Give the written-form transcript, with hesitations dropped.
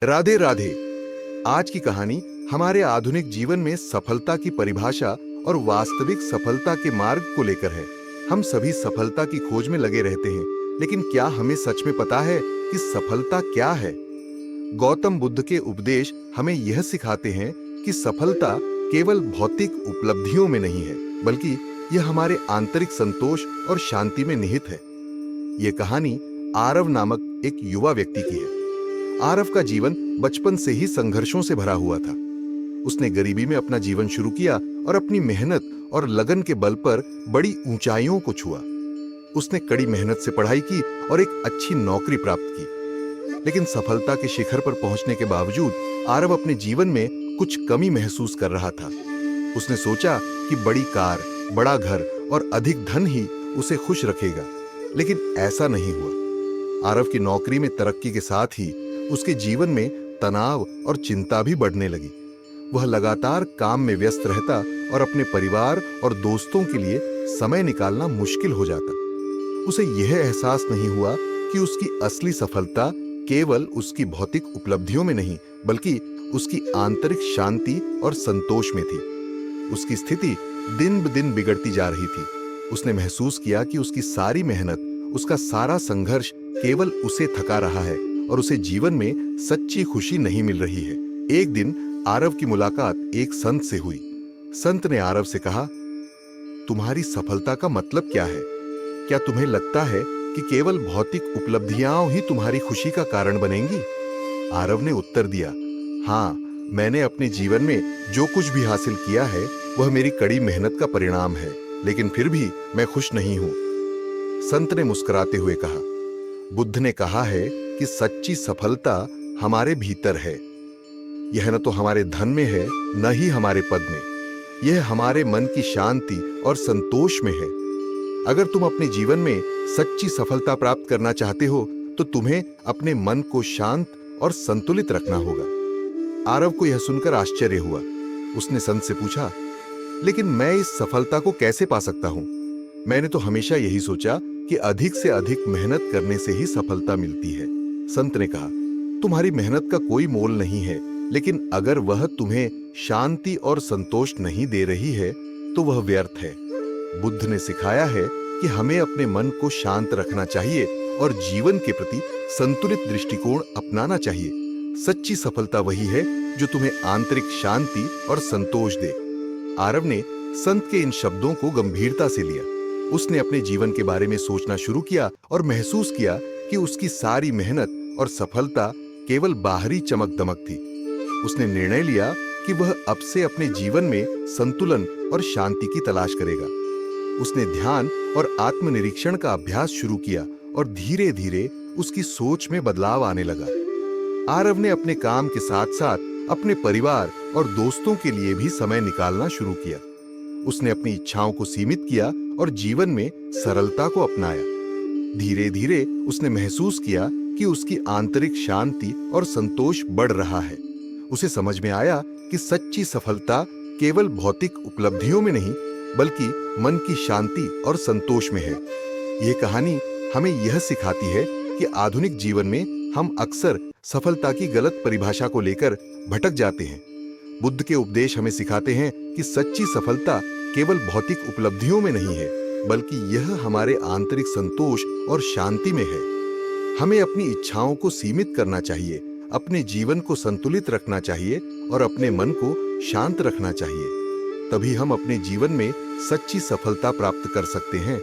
राधे राधे। आज की कहानी हमारे आधुनिक जीवन में सफलता की परिभाषा और वास्तविक सफलता के मार्ग को लेकर है। हम सभी सफलता की खोज में लगे रहते हैं, लेकिन क्या हमें सच में पता है कि सफलता क्या है? गौतम बुद्ध के उपदेश हमें यह सिखाते हैं कि सफलता केवल भौतिक उपलब्धियों में नहीं है, बल्कि यह हमारे आंतरिक संतोष और शांति में निहित है। यह कहानी आरव नामक एक युवा व्यक्ति की है। आरव का जीवन बचपन से ही संघर्षों से भरा हुआ था। उसने गरीबी में अपना जीवन शुरू किया और अपनी मेहनत और लगन के बल पर बड़ी ऊंचाइयों को छुआ। उसने कड़ी मेहनत से पढ़ाई की और एक अच्छी नौकरी प्राप्त की। लेकिन सफलता के शिखर पर पहुंचने के बावजूद आरव अपने जीवन में कुछ कमी महसूस कर रहा था। उसने सोचा कि बड़ी कार, बड़ा घर और अधिक धन ही उसे खुश रखेगा, लेकिन ऐसा नहीं हुआ। आरव की नौकरी में तरक्की के साथ ही उसके जीवन में तनाव और चिंता भी बढ़ने लगी। वह लगातार काम में व्यस्त रहता और अपने परिवार और दोस्तों के लिए समय निकालना मुश्किल हो जाता। उसे यह एहसास नहीं हुआ कि उसकी असली सफलता केवल उसकी भौतिक उपलब्धियों में नहीं, बल्कि उसकी आंतरिक शांति और संतोष में थी। उसकी स्थिति दिन ब दिन बिगड़ती जा रही थी। उसने महसूस किया कि उसकी सारी मेहनत, उसका सारा संघर्ष केवल उसे थका रहा है और उसे जीवन में सच्ची खुशी नहीं मिल रही है। एक दिन आरव की मुलाकात एक संत से हुई। संत ने आरव से कहा, तुम्हारी सफलता का मतलब क्या है? क्या तुम्हें लगता है कि केवल भौतिक उपलब्धियां ही तुम्हारी खुशी का कारण बनेंगी? आरव ने उत्तर दिया, हाँ, मैंने अपने जीवन में जो कुछ भी हासिल किया है वह मेरी कड़ी मेहनत का परिणाम है, लेकिन फिर भी मैं खुश नहीं हूं। संत ने मुस्कुराते हुए कहा, बुद्ध ने कहा है कि सच्ची सफलता हमारे भीतर है। यह न तो हमारे धन में है, न ही हमारे पद में। यह हमारे मन की शांति और संतोष में है। अगर तुम अपने जीवन में सच्ची सफलता प्राप्त करना चाहते हो, तो तुम्हें अपने मन को शांत और संतुलित रखना होगा। आरव को यह सुनकर आश्चर्य हुआ। उसने संत से पूछा, लेकिन मैं इस सफलता को कैसे पा सकता हूं? मैंने तो हमेशा यही सोचा कि अधिक से अधिक मेहनत करने से ही सफलता मिलती है। संत ने कहा, तुम्हारी मेहनत का कोई मोल नहीं है, लेकिन अगर वह तुम्हें शांति और संतोष नहीं दे रही है तो वह व्यर्थ है। बुद्ध ने सिखाया है कि हमें अपने मन को शांत रखना चाहिए और जीवन के प्रति संतुलित दृष्टिकोण अपनाना चाहिए। सच्ची सफलता वही है जो तुम्हें आंतरिक शांति और संतोष दे। आरव ने संत के इन शब्दों को गंभीरता से लिया। उसने अपने जीवन के बारे में सोचना शुरू किया और महसूस किया कि उसकी सारी मेहनत और सफलता केवल बाहरी चमक दमक थी। उसने निर्णय लिया कि वह अब से अपने जीवन में संतुलन और शांति की तलाश करेगा। उसने ध्यान और आत्मनिरीक्षण का अभ्यास शुरू किया और धीरे धीरे उसकी सोच में बदलाव आने लगा। आरव ने अपने काम के साथ साथ अपने परिवार और दोस्तों के लिए भी समय निकालना शुरू किया। उसने अपनी इच्छाओं को सीमित किया और जीवन में सरलता को अपनाया। धीरे धीरे उसने महसूस किया कि उसकी आंतरिक शांति और संतोष बढ़ रहा है। उसे समझ में आया कि सच्ची सफलता केवल भौतिक उपलब्धियों में नहीं, बल्कि मन की शांति और संतोष में है। यह कहानी हमें यह सिखाती है कि आधुनिक जीवन में हम अक्सर सफलता की गलत परिभाषा को लेकर भटक जाते हैं। बुद्ध के उपदेश हमें सिखाते हैं कि सच्ची सफलता केवल भौतिक उपलब्धियों में नहीं है, बल्कि यह हमारे आंतरिक संतोष और शांति में है। हमें अपनी इच्छाओं को सीमित करना चाहिए, अपने जीवन को संतुलित रखना चाहिए और अपने मन को शांत रखना चाहिए। तभी हम अपने जीवन में सच्ची सफलता प्राप्त कर सकते हैं।